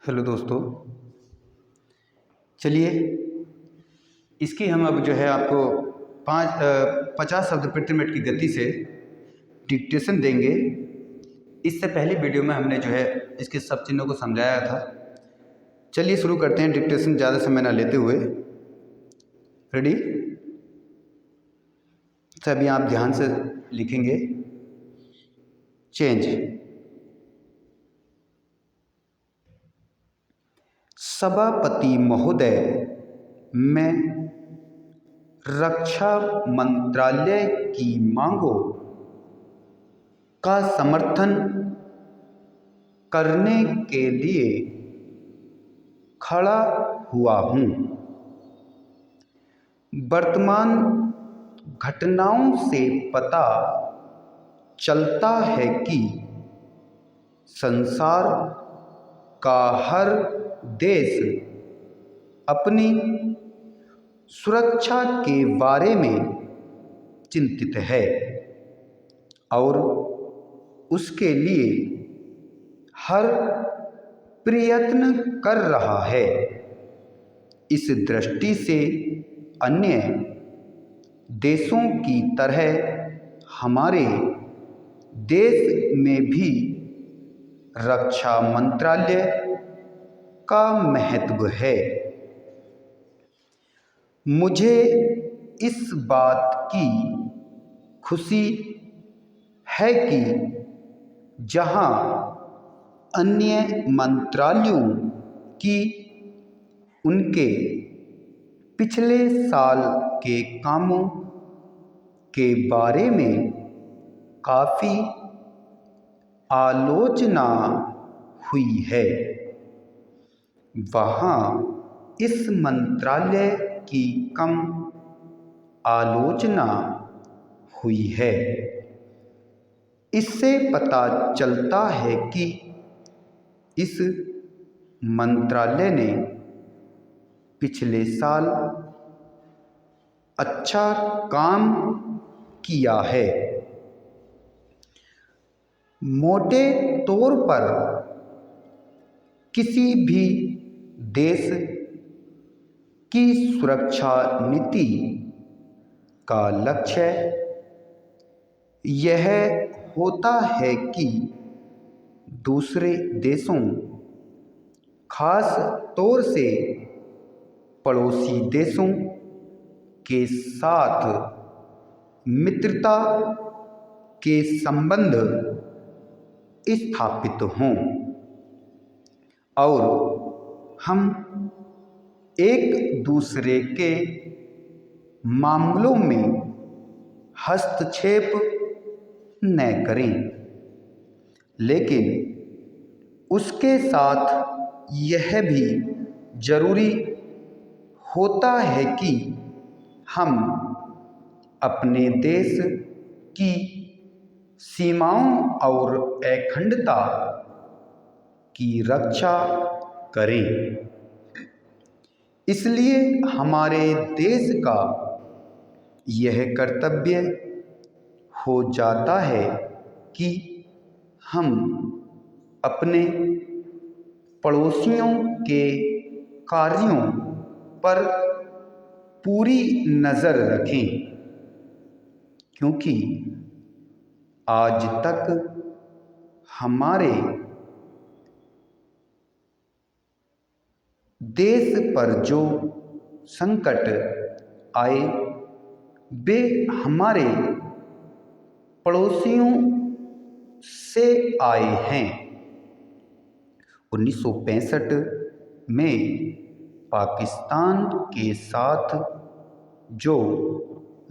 Hello दोस्तों, चलिए इसकी हम अब जो है आपको 50 शब्द प्रति मिनट की गति से डिक्टेशन देंगे। इससे पहली वीडियो में हमने जो है इसके सब चिन्हों को समझाया था। चलिए शुरू करते हैं डिक्टेशन ज़्यादा समय ना लेते हुए। रेडी? सभी आप ध्यान से लिखेंगे। चेंज। सभापति महोदय, मैं रक्षा मंत्रालय की मांगों का समर्थन करने के लिए खड़ा हुआ हूँ। वर्तमान घटनाओं से पता चलता है कि संसार का हर देश अपनी सुरक्षा के बारे में चिंतित है और उसके लिए हर प्रयत्न कर रहा है। इस दृष्टि से अन्य देशों की तरह हमारे देश में भी रक्षा मंत्रालय का महत्व है। मुझे इस बात की खुशी है कि जहां अन्य मंत्रालयों की उनके पिछले साल के कामों के बारे में काफ़ी आलोचना हुई है, वहाँ इस मंत्रालय की कम आलोचना हुई है। इससे पता चलता है कि इस मंत्रालय ने पिछले साल अच्छा काम किया है। मोटे तौर पर किसी भी देश की सुरक्षा नीति का लक्ष्य यह होता है कि दूसरे देशों, खास तौर से पड़ोसी देशों के साथ मित्रता के संबंध स्थापित हों और हम एक दूसरे के मामलों में हस्तक्षेप न करें, लेकिन उसके साथ यह भी जरूरी होता है कि हम अपने देश की सीमाओं और अखंडता की रक्षा करें। इसलिए हमारे देश का यह कर्तव्य हो जाता है कि हम अपने पड़ोसियों के कार्यों पर पूरी नज़र रखें, क्योंकि आज तक हमारे देश पर जो संकट आए वे हमारे पड़ोसियों से आए हैं। 1965 में पाकिस्तान के साथ जो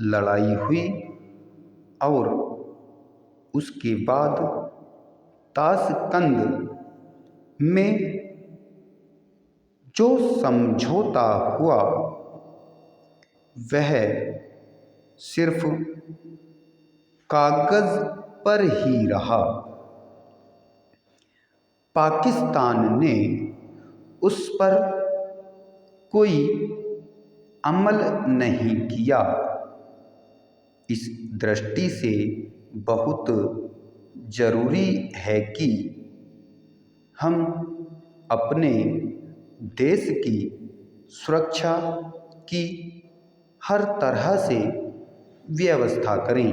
लड़ाई हुई और उसके बाद ताशकंद में जो समझौता हुआ वह सिर्फ कागज पर ही रहा। पाकिस्तान ने उस पर कोई अमल नहीं किया। इस दृष्टि से बहुत जरूरी है कि हम अपने देश की सुरक्षा की हर तरह से व्यवस्था करें।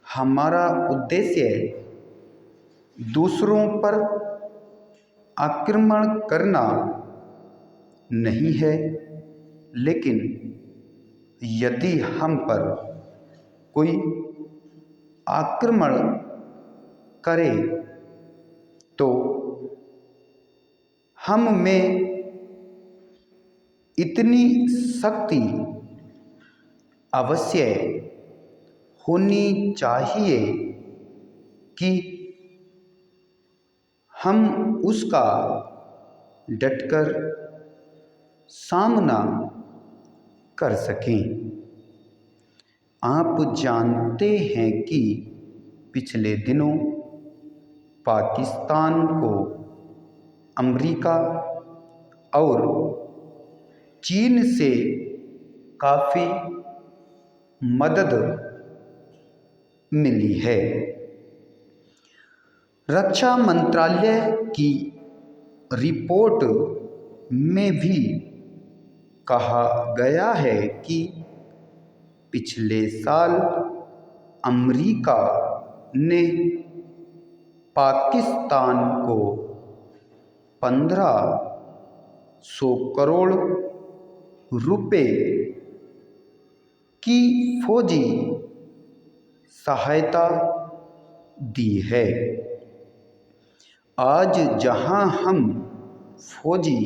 हमारा उद्देश्य दूसरों पर आक्रमण करना नहीं है, लेकिन यदि हम पर कोई आक्रमण करे तो हम में इतनी शक्ति अवश्य होनी चाहिए कि हम उसका डटकर सामना कर सकें। आप जानते हैं कि पिछले दिनों पाकिस्तान को अमेरिका और चीन से काफ़ी मदद मिली है। रक्षा मंत्रालय की रिपोर्ट में भी कहा गया है कि पिछले साल अमेरिका ने पाकिस्तान को 1500 करोड़ रुपए की फौजी सहायता दी है। आज जहां हम फौजी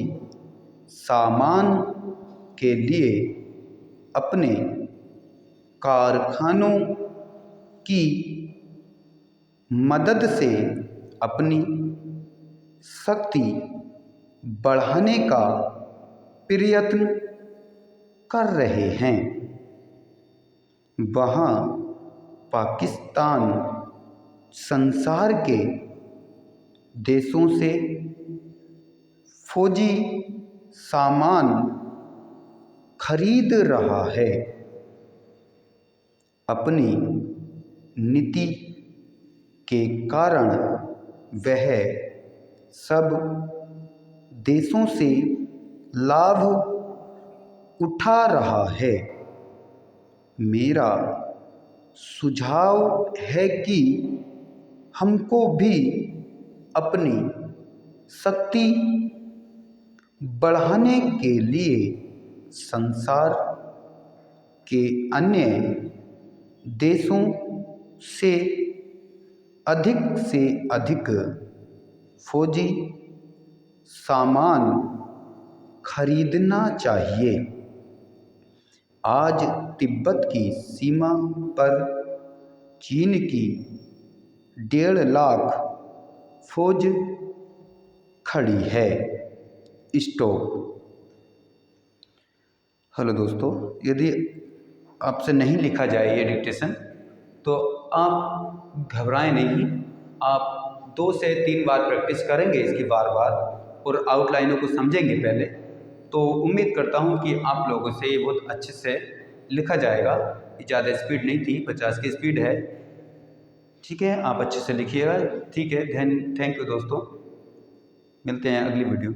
सामान के लिए अपने कारखानों की मदद से अपनी शक्ति बढ़ाने का प्रयत्न कर रहे हैं, वहाँ पाकिस्तान संसार के देशों से फौजी सामान खरीद रहा है। अपनी नीति के कारण वह सब देशों से लाभ उठा रहा है। मेरा सुझाव है कि हमको भी अपनी शक्ति बढ़ाने के लिए संसार के अन्य देशों से अधिक फौजी सामान खरीदना चाहिए। आज तिब्बत की सीमा पर चीन की 1.5 लाख फौज खड़ी है। स्टॉप। हेलो दोस्तों, यदि आपसे नहीं लिखा जाए ये डिक्टेशन तो आप घबराएं नहीं। आप 2 से 3 बार प्रैक्टिस करेंगे इसकी बार बार और आउटलाइनों को समझेंगे पहले, तो उम्मीद करता हूँ कि आप लोगों से ये बहुत अच्छे से लिखा जाएगा। ज़्यादा स्पीड नहीं थी, 50 की स्पीड है। ठीक है, आप अच्छे से लिखिएगा। ठीक है, थैंक यू दोस्तों, मिलते हैं अगली वीडियो।